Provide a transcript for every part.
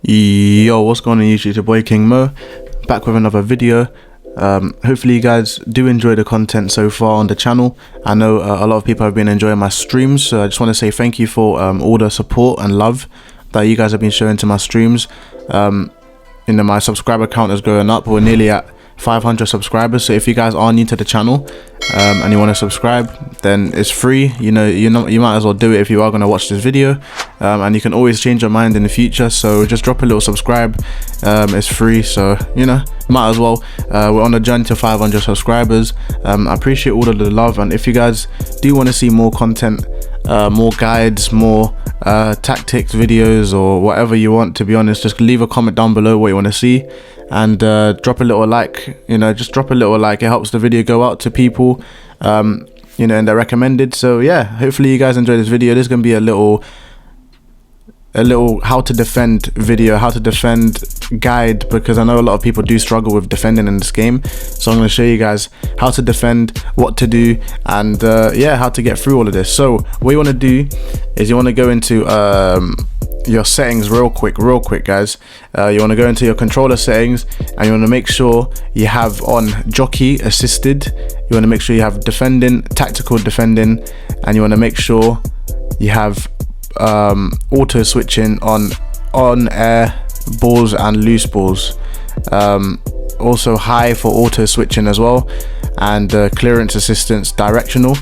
Yo, what's going on YouTube? It's your boy KingMo, back with another video. Hopefully you guys do enjoy the content so far on the channel. I know a lot of people have been enjoying my streams, so I just want to say thank you for all the support and love that you guys have been showing to my streams. My subscriber count is going up. We're nearly at 500 subscribers, so if you guys are new to the channel and you want to subscribe, then it's free. You might as well do it if you are going to watch this video, and you can always change your mind in the future, so just drop a little subscribe. It's free, so might as well. We're on a journey to 500 subscribers. I appreciate all of the love, and if you guys do want to see more content, more guides, more tactics videos, or whatever you want, to be honest, just leave a comment down below what you want to see, and drop a little like. Just drop a little like. It helps the video go out to people, and they're recommended. So yeah, hopefully you guys enjoy this video. This is gonna be a little how to defend video, how to defend guide, because I know a lot of people do struggle with defending in this game. So I'm going to show you guys how to defend, what to do, and yeah, how to get through all of this. So what you want to do is you want to go into your settings real quick guys. You want to go into your controller settings, and you want to make sure you have on jockey assisted. You want to make sure you have defending, tactical defending, and you want to make sure you have auto switching on air balls and loose balls, also high for auto switching as well, and clearance assistance directional.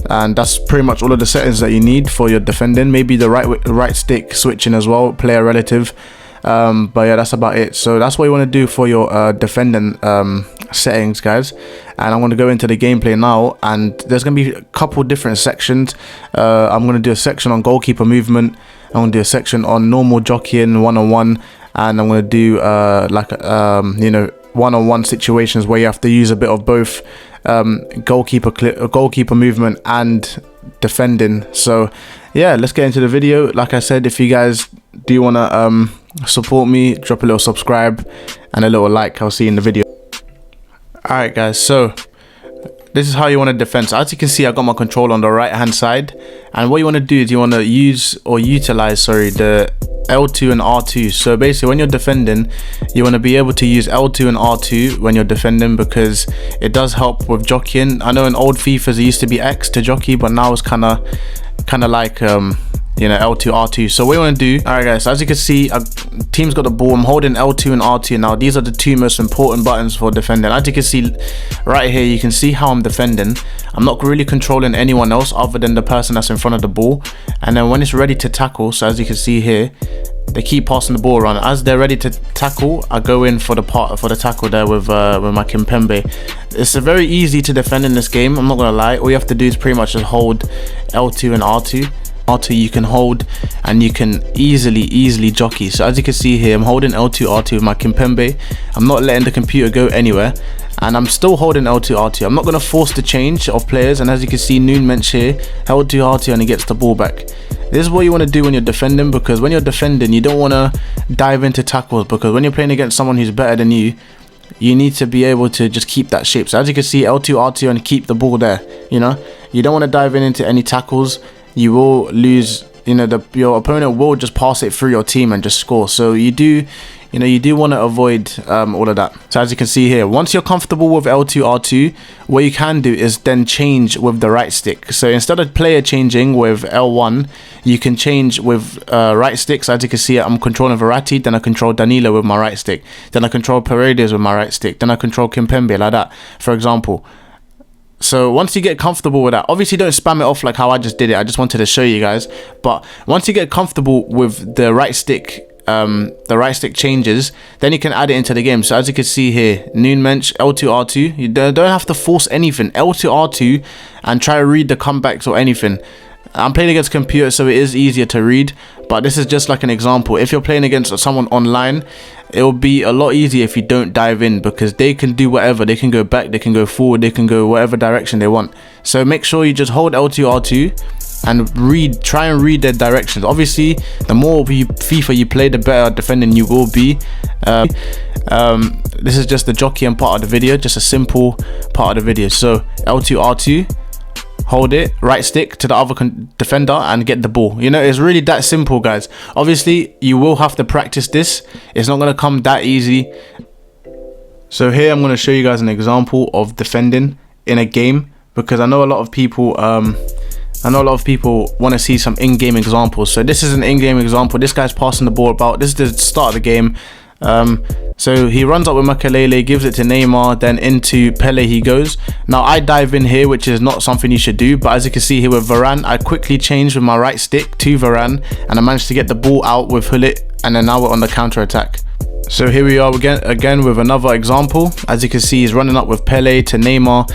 And that's pretty much all of the settings that you need for your defending. Maybe the right stick switching as well, player relative, but yeah, that's about it. So that's what you want to do for your defending settings, guys. And I'm going to go into the gameplay now, and there's going to be a couple different sections. I'm going to do a section on goalkeeper movement, I'm going to do a section on normal jockeying one-on-one, and I'm going to do one-on-one situations where you have to use a bit of both goalkeeper movement and defending. So yeah, let's get into the video. Like I said, if you guys do want to support me, drop a little subscribe and a little like. I'll see you in the video. Alright guys, so this is how you want to defend. So as you can see, I got my control on the right hand side, and what you want to do is you want to use or utilize the L2 and R2. So basically when you're defending, you want to be able to use L2 and R2 when you're defending, because it does help with jockeying. I know in old Fifas it used to be X to jockey, but now it's kind of like L2 R2. So what you want to do, alright guys, so as you can see, team's got the ball. I'm holding L2 and R2 now. These are the two most important buttons for defending. As you can see right here, you can see how I'm defending. I'm not really controlling anyone else other than the person that's in front of the ball. And then when it's ready to tackle, so as you can see here, they keep passing the ball around. As they're ready to tackle, I go in for the tackle there with my Kimpembe. It's very easy to defend in this game, I'm not gonna lie. All you have to do is pretty much just hold L2 and R2. R2 you can hold, and you can easily jockey. So as you can see here, I'm holding L2 R2 with my Kimpembe. I'm not letting the computer go anywhere, and I'm still holding L2 R2. I'm not going to force the change of players, and as you can see, Nepenthez here, L2 R2, and he gets the ball back. This is what you want to do when you're defending, because when you're defending, you don't want to dive into tackles, because when you're playing against someone who's better than you, you need to be able to just keep that shape. So as you can see, L2 R2, and keep the ball there. You don't want to dive into any tackles. You will lose, your opponent will just pass it through your team and just score. So you do want to avoid all of that. So as you can see here, once you're comfortable with L2 R2, what you can do is then change with the right stick. So instead of player changing with L1, you can change with right stick. So as you can see, I'm controlling Verratti, then I control Danilo with my right stick, then I control Paredes with my right stick, then I control Kimpembe, like that, for example. So once you get comfortable with that, obviously don't spam it off like how I just did it. I just wanted to show you guys. But once you get comfortable with the right stick changes, then you can add it into the game. So as you can see here, Nepenthez, L2 R2. You don't have to force anything. L2 R2 and try to read the comebacks or anything. I'm playing against computer, so it is easier to read, but this is just like an example. If you're playing against someone online, it will be a lot easier if you don't dive in, because they can do whatever. They can go back, they can go forward, they can go whatever direction they want. So make sure you just hold L2 R2 and try and read their directions. Obviously, the more FIFA you play, the better defending you will be. This is just the jockeying part of the video, just a simple part of the video. So L2 R2, hold it, right stick to the other defender and get the ball. You know, it's really that simple, guys. Obviously, you will have to practice this. It's not going to come that easy. So here I'm going to show you guys an example of defending in a game, because I know a lot of people want to see some in-game examples. So this is an in-game example. This guy's passing the ball about. This is the start of the game. So he runs up with Makelele, gives it to Neymar, then into Pele he goes. Now I dive in here, which is not something you should do, but as you can see here with Varane, I quickly changed with my right stick to Varane, and I managed to get the ball out with Hullet, and then now we're on the counter attack. So here we are again with another example. As you can see, he's running up with Pele to Neymar,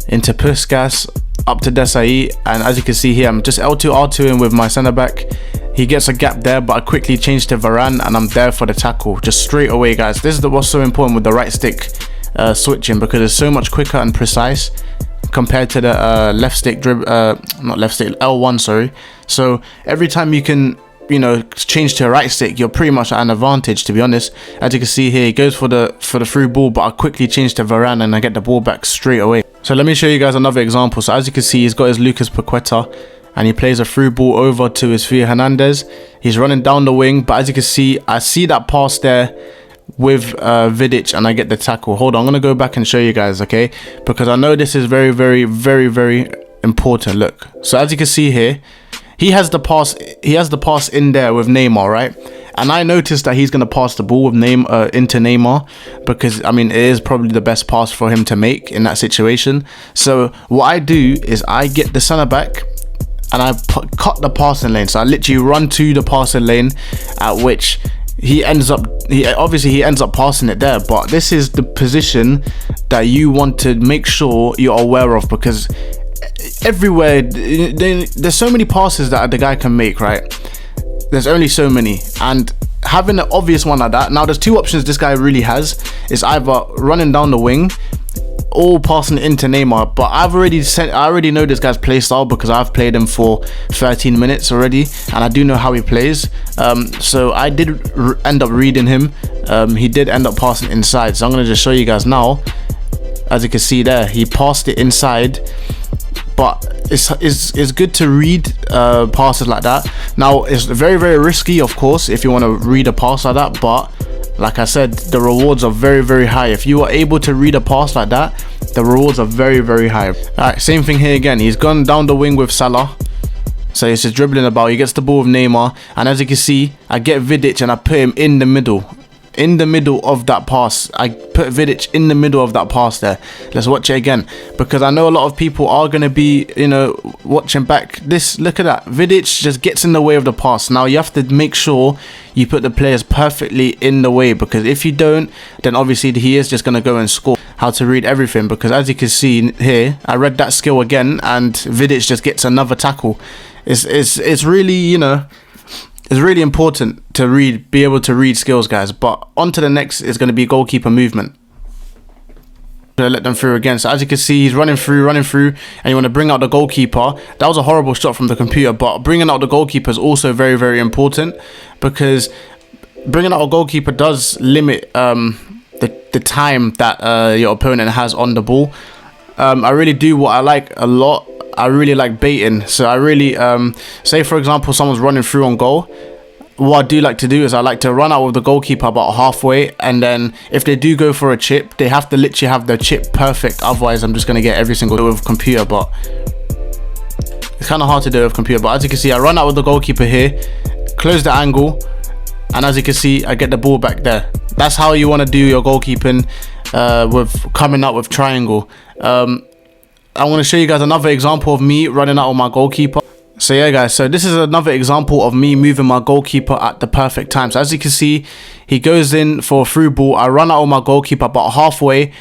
into Puskas, up to Desai, and as you can see here, I'm just L2R2ing with my centre back. He gets a gap there, but I quickly change to Varane, and I'm there for the tackle just straight away, guys. This is what's so important with the right stick switching, because it's so much quicker and precise compared to the left stick not left stick, L1, sorry. So every time you can, you know, change to a right stick, you're pretty much at an advantage, to be honest. As you can see here, he goes for the through ball, but I quickly change to Varane and I get the ball back straight away. So let me show you guys another example. So as you can see, he's got his Lucas Paqueta, and he plays a through ball over to his Theo Hernandez. He's running down the wing, but as you can see, I see that pass there with Vidic, and I get the tackle. Hold on, I'm gonna go back and show you guys, okay? Because I know this is very, very, very, very important. Look, so as you can see here, he has the pass in there with Neymar, right? And I noticed that he's going to pass the ball with into Neymar, because I mean, it is probably the best pass for him to make in that situation. So what I do is I get the centre back and I cut the passing lane. So I literally run to the passing lane, at which he ends up passing it there. But this is the position that you want to make sure you're aware of, because everywhere there's so many passes that the guy can make, right? There's only so many, and having an obvious one like that, now there's two options this guy really has, is either running down the wing or passing it into Neymar. But I already know this guy's play style, because I've played him for 13 minutes already, and I do know how he plays. So I did end up reading him. He did end up passing inside, so I'm going to just show you guys now. As you can see there, he passed it inside. But it's good to read passes like that. Now it's very, very risky, of course, if you want to read a pass like that, but like I said, the rewards are very, very high. If you are able to read a pass like that, the rewards are very, very high. Alright, same thing here again. He's gone down the wing with Salah, so he's just dribbling about. He gets the ball with Neymar, and as you can see, I get Vidic and I put him in the middle of that pass. I put Vidic in the middle of that pass there. Let's watch it again, because I know a lot of people are going to be, you know, watching back this. Look at that, Vidic just gets in the way of the pass. Now you have to make sure you put the players perfectly in the way, because if you don't, then obviously he is just going to go and score. How to read everything, because as you can see here, I read that skill again, and Vidic just gets another tackle. It's really, you know, it's really important to be able to read skills, guys. But on to the next is going to be goalkeeper movement. Let them through again. So as you can see, he's running through, and you want to bring out the goalkeeper. That was a horrible shot from the computer, but bringing out the goalkeeper is also very, very important, because bringing out a goalkeeper does limit the time that your opponent has on the ball. I really do what I like a lot. I really like baiting. So I really say, for example, someone's running through on goal. What I do like to do is I like to run out with the goalkeeper about halfway, and then if they do go for a chip, they have to literally have the chip perfect. Otherwise, I'm just going to get every single with computer. But it's kind of hard to do with computer. But as you can see, I run out with the goalkeeper here, close the angle, and as you can see, I get the ball back there. That's how you want to do your goalkeeping, with coming out with triangle. I want to show you guys another example of me running out with my goalkeeper. So yeah, guys, so this is another example of me moving my goalkeeper at the perfect time. So as you can see, he goes in for a through ball. I run out with my goalkeeper about halfway.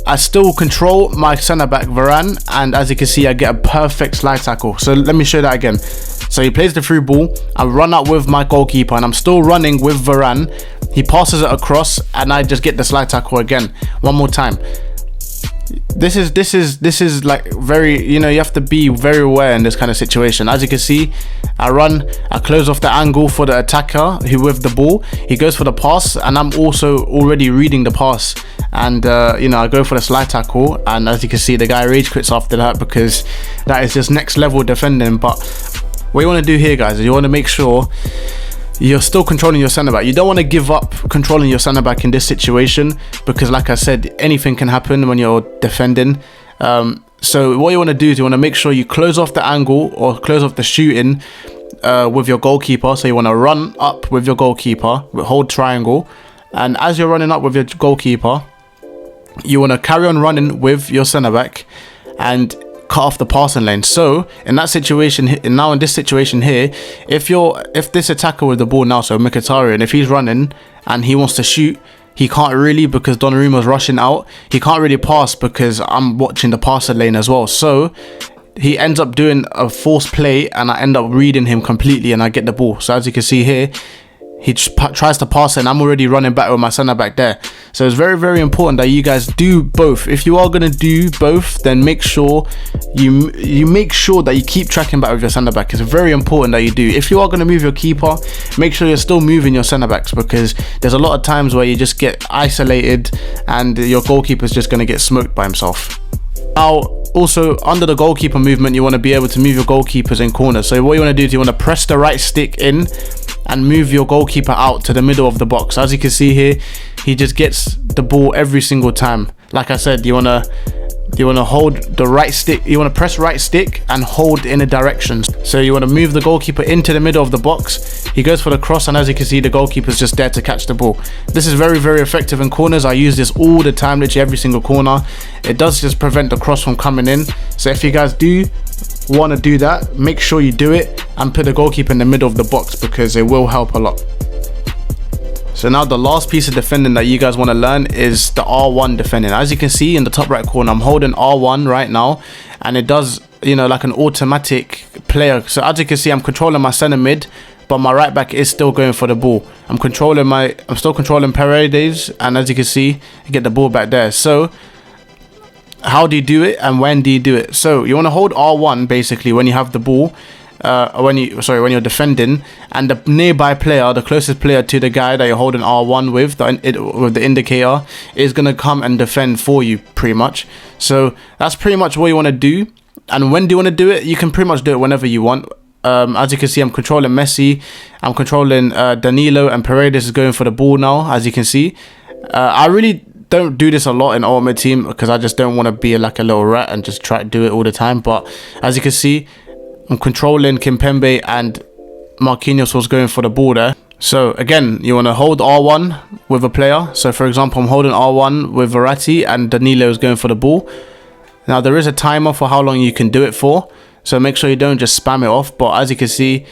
I still control my centre back Varane, and as you can see, I get a perfect slide tackle. So let me show that again. So he plays the through ball. I run out with my goalkeeper, and I'm still running with Varane. He passes it across, and I just get the slide tackle again. One more time. this is like very, you know, you have to be very aware in this kind of situation. As you can see, I close off the angle for the attacker who with the ball. He goes for the pass, and I'm also already reading the pass, and you know, I go for the slide tackle, and as you can see, the guy rage quits after that, because that is just next level defending. But what you want to do here, guys, is you want to make sure you're still controlling your center back. You don't want to give up controlling your center back in this situation, because like I said, anything can happen when you're defending. So what you want to do is you want to make sure you close off the angle or close off the shooting with your goalkeeper. So you want to run up with your goalkeeper, hold triangle, and as you're running up with your goalkeeper, you want to carry on running with your center back and cut off the passing lane. So in that situation, now in this situation here, if this attacker with the ball now, so Mkhitaryan, if he's running and he wants to shoot, he can't really, because Donnarumma's rushing out. He can't really pass because I'm watching the passing lane as well. So he ends up doing a forced play, and I end up reading him completely, and I get the ball. So as you can see here, he just tries to pass it, and I'm already running back with my center back there. So it's very, very important that you guys do both. If you are going to do both, then make sure you make sure that you keep tracking back with your center back. It's very important that you do. If you are going to move your keeper, make sure you're still moving your center backs, because there's a lot of times where you just get isolated and your goalkeeper's just going to get smoked by himself. Now, also under the goalkeeper movement, you want to be able to move your goalkeepers in corners. So what you want to do is you want to press the right stick in and move your goalkeeper out to the middle of the box. As you can see here, he just gets the ball every single time. Like I said, you want to hold the right stick, you want to press right stick and hold in the directions. So you want to move the goalkeeper into the middle of the box. He goes for the cross, and as you can see, the goalkeeper's just there to catch the ball. This is very, very effective in corners. I use this all the time, literally every single corner. It does just prevent the cross from coming in. So if you guys do want to do that, make sure you do it and put the goalkeeper in the middle of the box, because it will help a lot. So now the last piece of defending that you guys want to learn is the R1 defending. As you can see in the top right corner, I'm holding R1 right now, and it does, you know, like an automatic player. So as you can see, I'm controlling my center mid, but my right back is still going for the ball. I'm still controlling Paredes, and as you can see, you get the ball back there. So how do you do it, and when do you do it? So you want to hold R1 basically when you have the ball, when you're defending, and the nearby player, the closest player to the guy that you're holding R1 with, with the indicator, is gonna come and defend for you, pretty much. So that's pretty much what you want to do. And when do you want to do it? You can pretty much do it whenever you want. As you can see, I'm controlling Messi, I'm controlling Danilo, and Paredes is going for the ball now. As you can see, I really don't do this a lot in Ultimate Team, because I just don't want to be like a little rat and just try to do it all the time. But as you can see, I'm controlling Kimpembe, and Marquinhos was going for the ball there. So again, you want to hold R1 with a player. So for example, I'm holding R1 with Verratti, and Danilo is going for the ball. Now there is a timer for how long you can do it for, so make sure you don't just spam it off. But as you can see,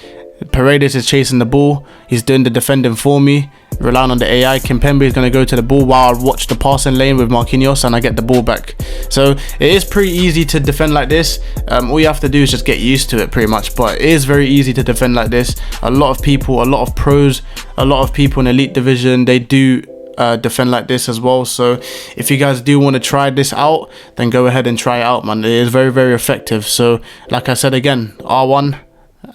Paredes is chasing the ball. He's doing the defending for me, relying on the AI. Kimpembe is going to go to the ball while I watch the passing lane with Marquinhos, and I get the ball back. So it is pretty easy to defend like this. All you have to do is just get used to it, pretty much. But it is very easy to defend like this. A lot of people, a lot of pros, a lot of people in Elite Division, they do defend like this as well. So if you guys do want to try this out, then go ahead and try it out, man. It is very, very effective. So like I said, again, R1,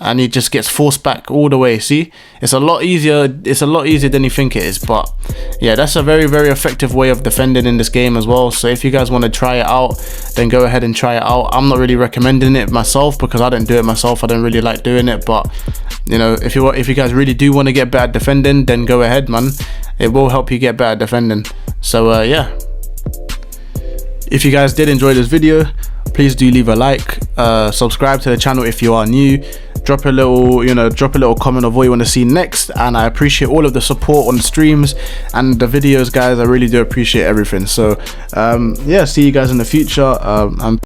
and he just gets forced back all the way. See, it's a lot easier than you think it is. But yeah, that's a very, very effective way of defending in this game as well. So if you guys want to try it out, then go ahead and try it out. I'm not really recommending it myself, because I don't do it myself. I don't really like doing it. But you know, if you guys really do want to get better at defending, then go ahead, man. It will help you get better at defending. So yeah, if you guys did enjoy this video, please do leave a like, subscribe to the channel if you are new, drop a little comment of what you want to see next. And I appreciate all of the support on the streams and the videos, guys. I really do appreciate everything. So yeah, see you guys in the future.